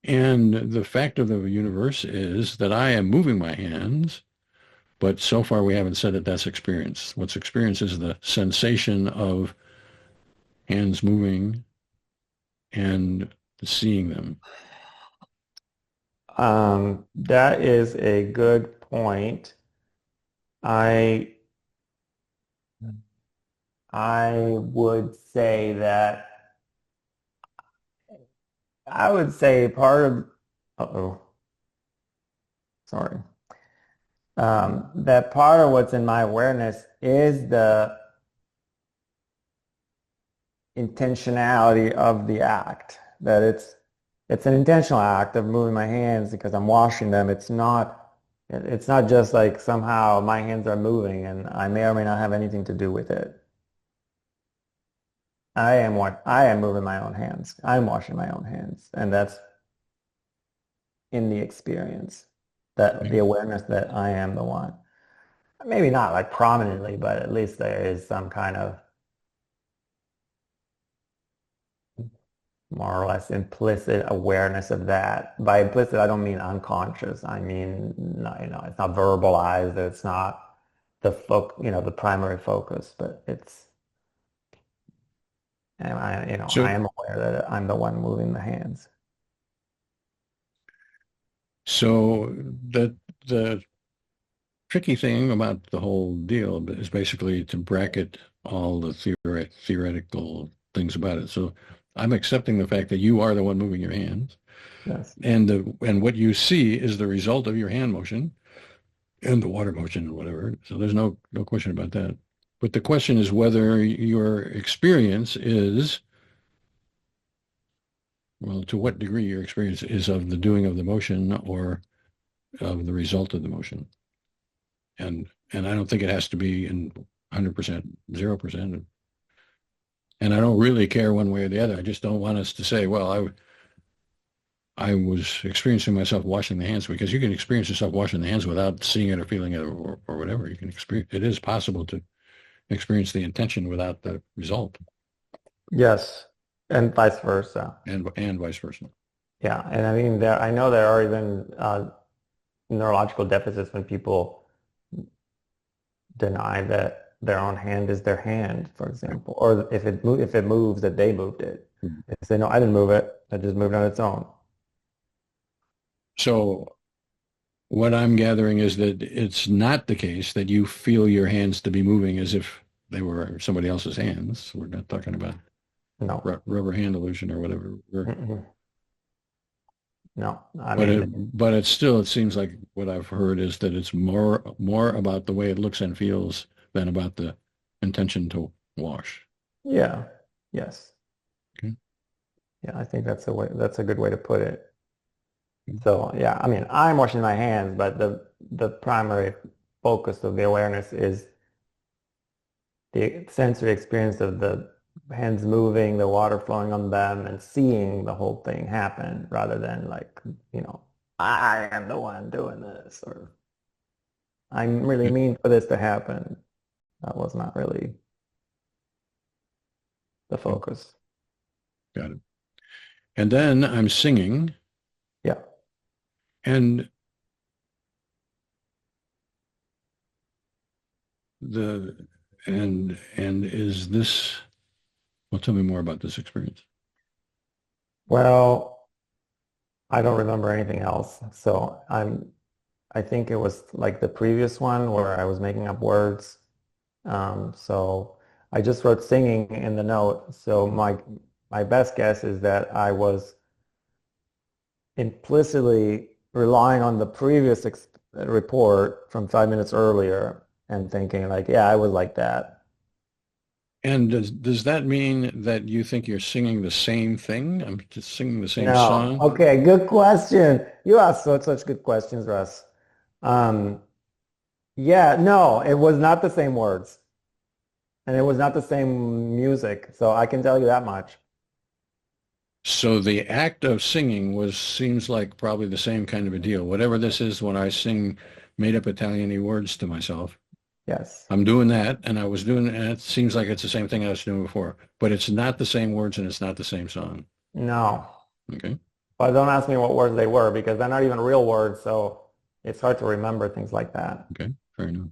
and the fact of the universe is that I am moving my hands, but so far we haven't said that that's experience. What's experience is the sensation of hands moving and seeing them. That is a good point. I I would say that I would say part of uh-oh, sorry. That part of what's in my awareness is the intentionality of the act. That it's an intentional act of moving my hands because I'm washing them. It's not just like somehow my hands are moving and I may or may not have anything to do with it. I am moving my own hands. I'm washing my own hands. And that's in the experience, that the Okay. awareness that I am the one. Maybe not like prominently, but at least there is some kind of more or less implicit awareness of that. By implicit, I don't mean unconscious. I mean, no, it's not verbalized. It's not the primary focus, but and I So am aware that I'm the one moving the hands. So the tricky thing about the whole deal is basically to bracket all the theoretical things about it. So I'm accepting the fact that you are the one moving your hands, Yes. and what you see is the result of your hand motion and the water motion and whatever. So there's no question about that. But the question is whether your experience is, well, to what degree your experience is of the doing of the motion or of the result of the motion. And I don't think it has to be in 100%, 0%. And I don't really care one way or the other. I just don't want us to say, well, I was experiencing myself washing the hands, because you can experience yourself washing the hands without seeing it or feeling it, or whatever. You can experience, it is possible to experience the intention without the result, Yes. And vice versa. and vice versa. Yeah. And I mean, I know there are even neurological deficits when people deny that their own hand is their hand, for example, or if it moves, that they moved it. They say, no, I didn't move it. I just moved on its own. So what I'm gathering is that it's not the case that you feel your hands to be moving as if they were somebody else's hands. We're not talking about No. rubber hand illusion or whatever. Mm-mm. No. I But mean, it still, it seems like what I've heard is that it's more about the way it looks and feels than about the intention to wash. yeah. Yes. Okay. Yeah, I think that's a good way to put it. So yeah, I mean, I'm washing my hands, but the primary focus of the awareness is the sensory experience of the hands moving, the water flowing on them, and seeing the whole thing happen rather than like, you know, I am the one doing this, or I'm really Okay. mean for this to happen. That was not really the Okay. focus. Got it. And then I'm singing, Yeah. and the and is this, well, tell me more about this experience. Well, I don't remember anything else. So I think it was like the previous one where I was making up words. So I just wrote singing in the note. So my best guess is that I was implicitly relying on the previous report from 5 minutes earlier and thinking like, yeah, I was like that. And does that mean that you think you're singing the same thing? I'm just singing the same No. song. Okay, good question. You ask such good questions, Russ. Um, yeah, no, it was not the same words. And it was not the same music. So I can tell you that much. So the act of singing seems like probably the same kind of a deal. Whatever this is, when I sing made up Italian words to myself, Yes. I'm doing that, and I was doing, and it seems like it's the same thing I was doing before, but it's not the same words and it's not the same song. No. Okay, But don't ask me what words they were because they're not even real words. So it's hard to remember things like that. okay, fair enough.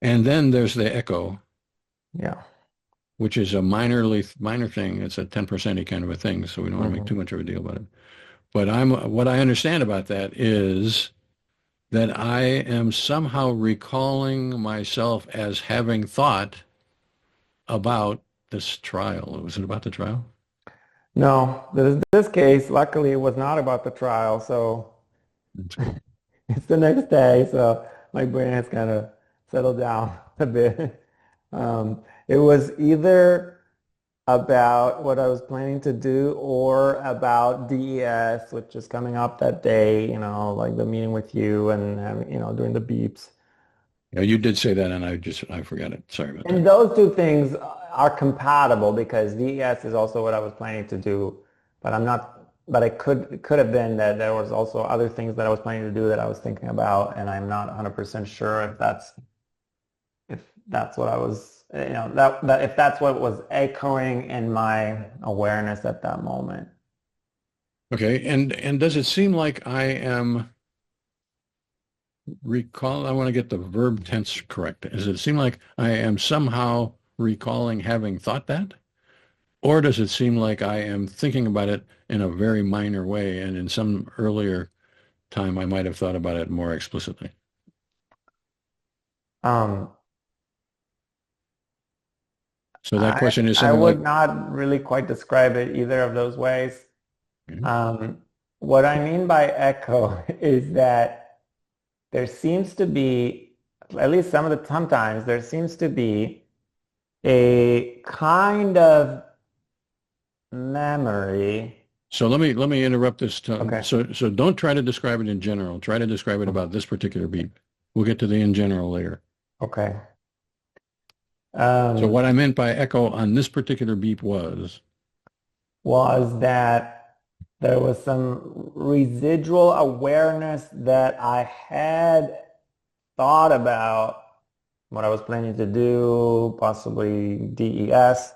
And then there's the echo, Yeah. which is a minor thing. It's a 10% kind of a thing, so we don't want to make too Hmm. much of a deal about it. But what I understand about that is that I am somehow recalling myself as having thought about this trial. Was it about the trial? No, this case, luckily, it was not about the trial. So That's good. it's the next day. So my brain has kind of settled down a bit. It was either about what I was planning to do or about DES, which is coming up that day, you know, like the meeting with you and having, you know, doing the beeps. Yeah, you did say that, and I forgot it. Sorry about that. And those two things are compatible because DES is also what I was planning to do, but I'm not, but it could have been that there was also other things that I was planning to do that I was thinking about, and I'm not 100% sure if that's what I was, you know, that if that's what was echoing in my awareness at that moment. Okay, and does it seem like I am recall? I want to get the verb tense correct. Does it seem like I am somehow recalling having thought that? or does it seem like I am thinking about it in a very minor way, and in some earlier time I might have thought about it more explicitly? Um, So that I question is I something would like, not really quite describe it either of those ways. okay. Um, what I mean by echo is that there seems to be, at least sometimes there seems to be a kind of memory. So let me interrupt this. Okay. So don't try to describe it in general. Try to describe it about this particular beep. We'll get to the in general later. Okay. So Um, what I meant by echo on this particular beep was that there was some residual awareness that I had thought about what I was planning to do, possibly DES,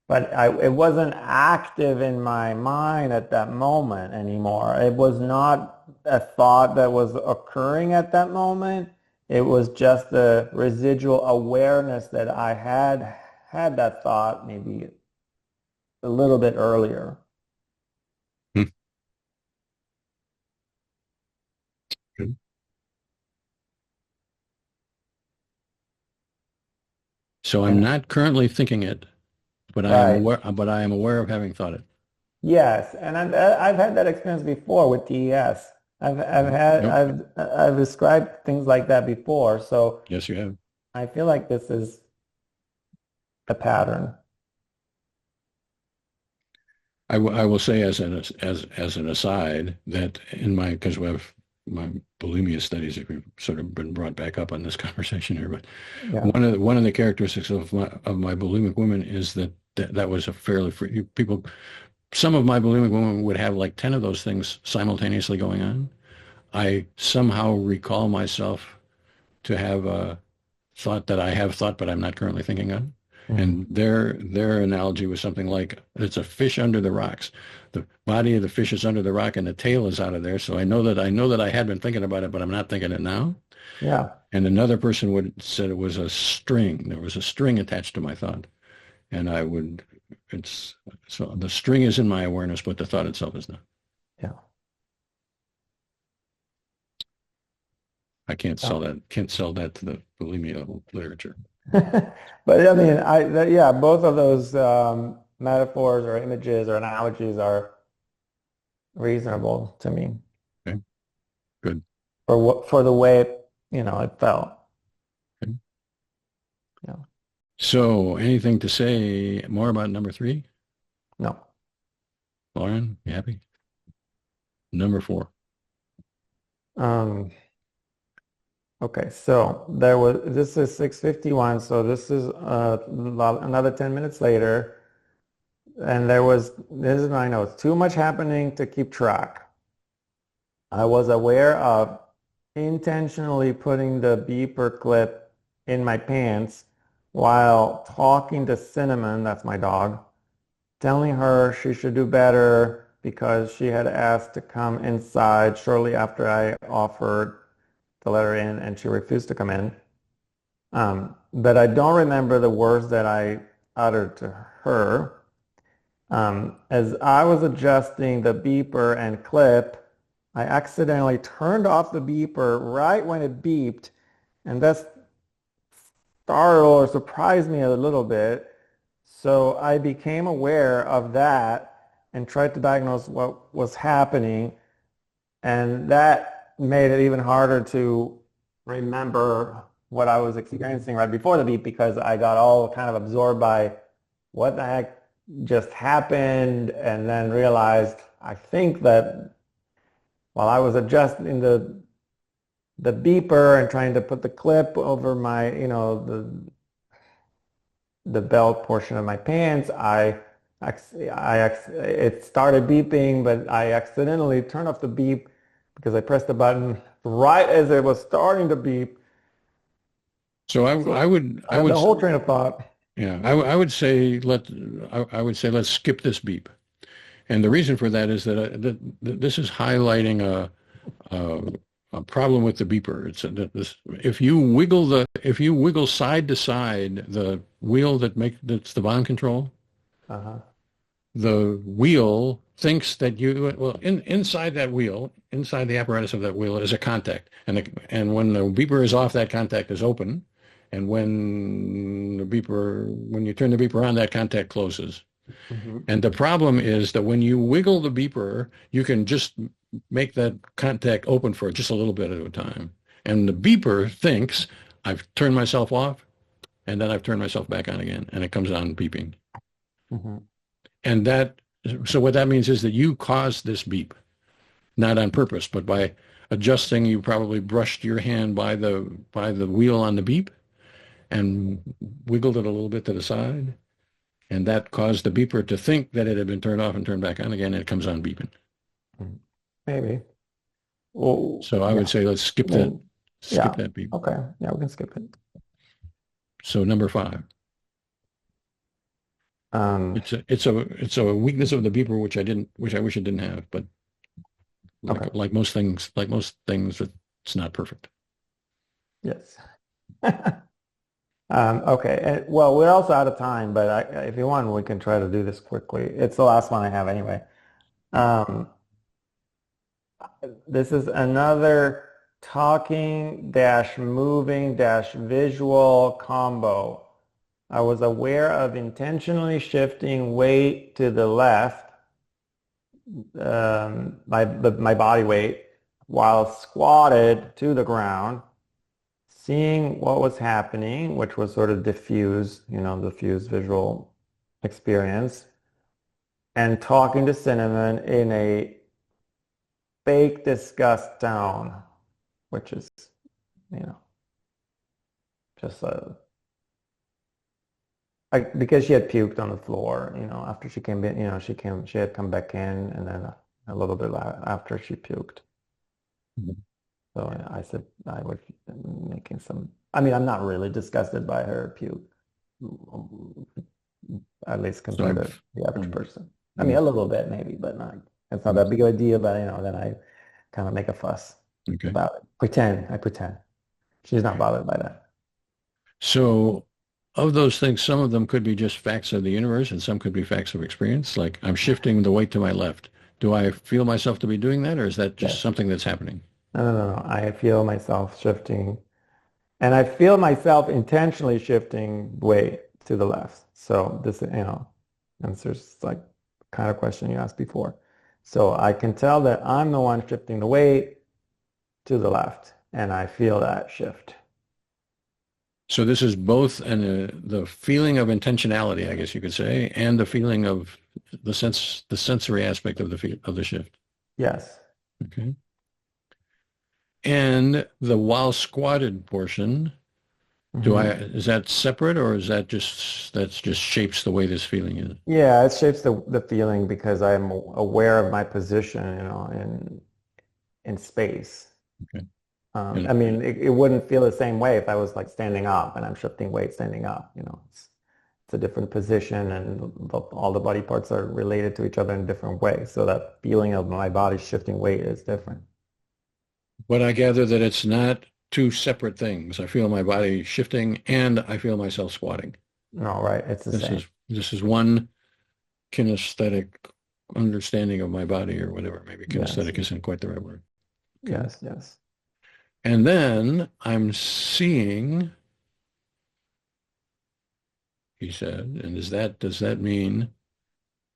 but it wasn't active in my mind at that moment anymore. It was not a thought that was occurring at that moment. It was just the residual awareness that I had that thought maybe a little bit earlier. Hmm. Good. So I'm And not currently thinking it, right. but I am aware of having thought it. Yes, and I've had that experience before with TES. Okay. Yep. I've described things like that before, so Yes, you have. I feel like this is a pattern. I will say as an aside that in my because we have my bulimia studies have sort of been brought back up on this conversation here, but Yeah. one of the characteristics of my bulimic women is that was a fairly free people. Some of my bulimic women would have like 10 of those things simultaneously going on. I somehow recall myself to have a thought that I have thought, but I'm not currently thinking of. Mhm. And their analogy was something like it's a fish under the rocks. The body of the fish is under the rock and the tail is out of there. So I know that I had been thinking about it, but I'm not thinking it now. Yeah. And another person would said it was a string. There was a string attached to my thought. And I would it's so the string is in my awareness, but the thought itself is not. Yeah. I Yeah. can't sell that to the bulimia literature. But I mean, yeah, both of those metaphors or images or analogies are reasonable to me Okay, good. for the way it felt. Okay. Yeah. So anything to say more about number three? No. Lauren, you happy? Number four. Um, Okay, so this is 6:51, so this is another 10 minutes later, and this is my notes, too much happening to keep track. I was aware of intentionally putting the beeper clip in my pants while talking to Cinnamon, that's my dog, telling her she should do better because she had asked to come inside shortly after I offered to let her in and she refused to come in. But I don't remember the words that I uttered to her. As I was adjusting the beeper and clip, I accidentally turned off the beeper right when it beeped, and that startled or surprised me a little bit. So I became aware of that and tried to diagnose what was happening, and that made it even harder to remember what I was experiencing right before the beep because I got all kind of absorbed by what the heck just happened and then realized I think that while I was adjusting the beeper and trying to put the clip over my, the belt portion of my pants, it started beeping, but I accidentally turned off the beep because I pressed the button right as it was starting to beep. So So I I had would the whole train of thought. yeah I would say I would say let's skip this beep. And the reason for that is that this is highlighting a a problem with the beeper. If you wiggle side to side the wheel that's the volume control, Uh-huh. The wheel thinks that inside that wheel, inside the apparatus of that wheel is a contact. And when the beeper is off, that contact is open. And when you turn the beeper on, that contact closes. Hmm. And the problem is that when you wiggle the beeper, you can just make that contact open for just a little bit at a time. And the beeper thinks, I've turned myself off, and then I've turned myself back on again, and it comes on beeping. Hmm. And so what that means is that you caused this beep, not on purpose, but by adjusting, you probably brushed your hand by the wheel on the beep and wiggled it a little bit to the side. And that caused the beeper to think that it had been turned off and turned back on again, and it comes on beeping. Maybe. Well, So I would yeah. say let's I mean, skip yeah. that beep. Okay. Yeah, we can skip it. So number 5, Um, it's a weakness of the beeper which I wish it didn't have, but okay. like most things, it's not perfect. Yes. Okay. Well, we're also out of time, but if you want, we can try to do this quickly. It's the last one I have anyway. Um, this is another talking dash moving dash visual combo. I was aware of intentionally shifting weight to the left, my body weight, while squatted to the ground, seeing what was happening, which was sort of diffuse visual experience, and talking to Cinnamon in a fake disgust tone, which is, you know, just because she had puked on the floor, after she came in, she had come back in, and then a little bit after she puked. Mhm. So I said I was making some. I mean, I'm not really disgusted by her puke, at least So compared to the average mm, person. I mean, mm, a little bit maybe, but not. It's not mm, that big of a deal. But then I kind of make a fuss okay. about it. I pretend. She's not bothered by that. So of those things, some of them could be just facts of the universe and some could be facts of experience. Like I'm shifting the weight to my left. Do I feel myself to be doing that, or is that just Yes. something that's happening? No, no, no, no. I feel myself shifting, and I feel myself intentionally shifting weight to the left. So this, answers like kind of question you asked before. So I can tell that I'm the one shifting the weight to the left, and I feel that shift. So this is both the feeling of intentionality, I guess you could say, and the feeling of the sensory aspect of the shift. Yes. Okay. And the while squatted portion, Hmm. is that separate or is that's just shapes the way this feeling is? Yeah, it shapes the feeling because I'm aware of my position, in space. Okay. I And mean, it wouldn't feel the same way if I was like standing up and I'm shifting weight standing up. It's a different position, and all the body parts are related to each other in different ways. So that feeling of my body shifting weight is different. but I gather that it's not two separate things. I feel my body shifting and I feel myself squatting. No, right? It's the This same. is this is one kinesthetic understanding of my body or whatever. Maybe Yes, kinesthetic isn't quite the right word. Okay. yes, yes. And then I'm seeing, he said, and does that mean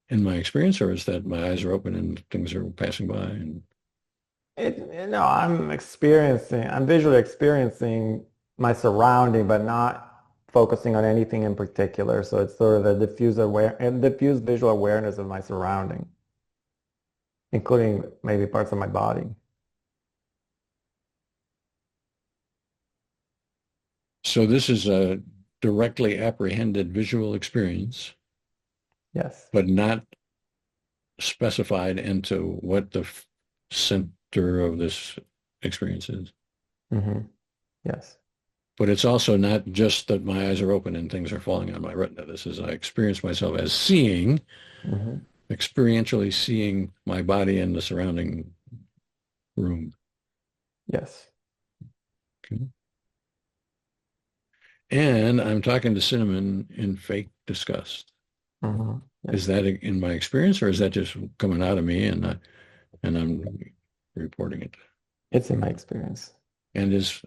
in my experience, or is that my eyes are open and things are passing by? And No, I'm visually experiencing my surrounding, but not focusing on anything in particular. So it's sort of a diffuse visual awareness of my surrounding, including maybe parts of my body. so this is a directly apprehended visual experience, Yes. but not specified into what the center of this experience is. Hmm. Yes. But it's also not just that my eyes are open and things are falling on my retina. This is I experience myself as seeing, Hmm. experientially seeing my body and the surrounding room. Yes. Okay. And I'm talking to Cinnamon in fake disgust. Hmm. Is that in my experience, or is that just coming out of me and I'm reporting it? It's in my experience. And is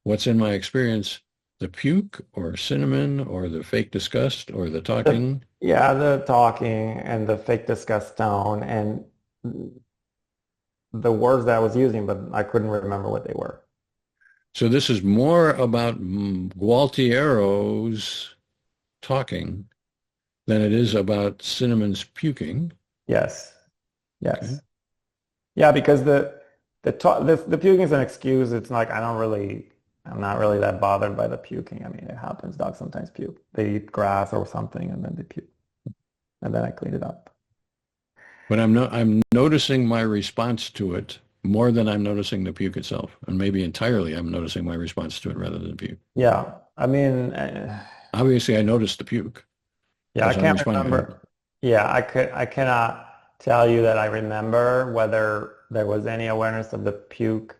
what's in my experience the puke or cinnamon or the fake disgust or the talking? Yeah, the talking and the fake disgust tone and the words that I was using, but I couldn't remember what they were. So this is more about Gualtiero's talking than it is about Cinnamon's puking. Yes. Okay. Yes. Yeah, because the puking is an excuse. It's like I'm not really that bothered by the puking. I mean, it happens. Dogs sometimes puke. They eat grass or something and then they puke. And then I clean it up. But I'm noticing my response to it more than I'm noticing the puke itself. And maybe entirely I'm noticing my response to it rather than the puke. Yeah. I mean, Obviously I noticed the puke yeah, I because I'm can't responding. remember. Yeah, I cannot tell you that I remember whether there was any awareness of the puke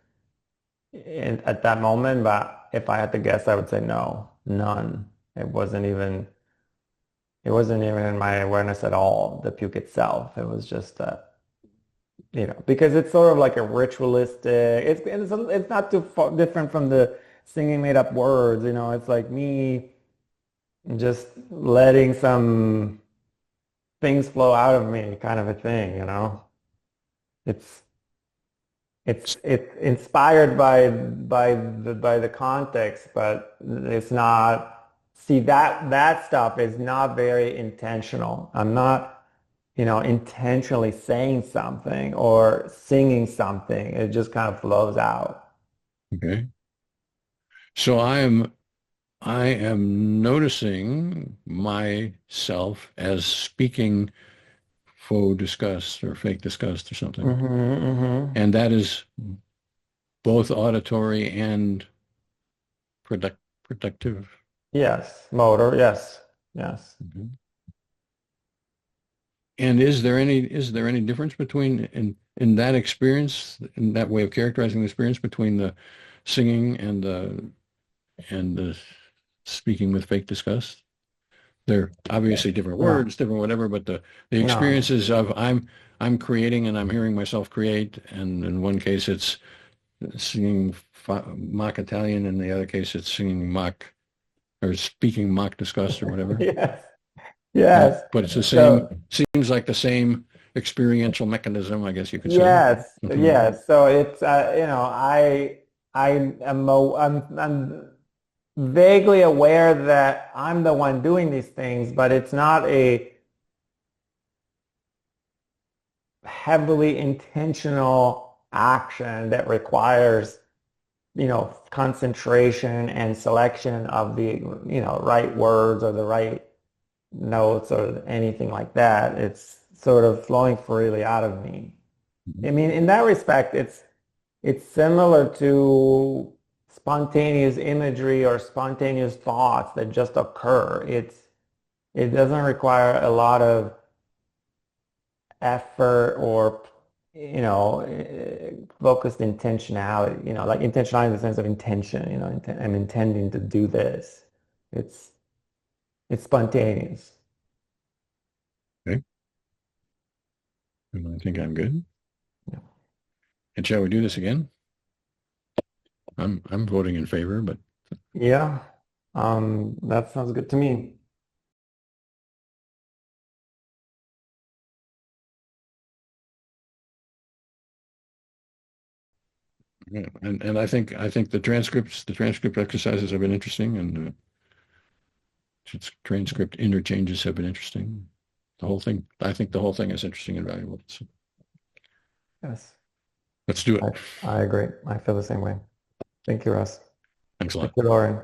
at that moment, but if I had to guess, I would say no, none. It wasn't even in my awareness at all, the puke itself. It was just because it's sort of like a ritualistic, it's not too far different from the singing made up words, it's like me just letting some things flow out of me kind of a thing. It's it's inspired by the context, but it's not. See, that stuff is not very intentional. I'm not, intentionally saying something or singing something. It just kind of flows out. Okay. So I am noticing myself as speaking faux disgust or fake disgust or something. Hmm. And that is both auditory and productive. Yes, motor. Yes, yes. Mhm. And is there any difference between in that experience, in that way of characterizing the experience between the singing and the speaking with fake disgust? They're obviously different No, words, different whatever, but the no. experiences of I'm creating and I'm hearing myself create, and in one case it's singing mock Italian, in the other case it's singing mock or speaking mock disgust or whatever. Yes, And yes. but it's the same, So seems like the same experiential mechanism, I guess you could say. yes, Hmm. yes. So it's I am I'm vaguely aware that I'm the one doing these things, but it's not a heavily intentional action that requires, concentration and selection of the, right words or the right notes or anything like that. It's sort of flowing freely out of me. I mean, in that respect, it's similar to spontaneous imagery or spontaneous thoughts that just occur. It doesn't require a lot of effort or focused intentionality, like intentionality in the sense of intention, I'm intending to do this. It's it's spontaneous. Okay. And I think I'm good. Yeah. And shall we do this again? I'm voting in favor, but Yeah. That sounds good to me. yeah. And I think the transcript exercises have been interesting, and transcript interchanges have been interesting. The whole thing, I think the whole thing is interesting and valuable. So Yes. let's do I, it. I agree. I feel the same way. Thank you, Russ. Thanks a Thank lot. you, Lauren.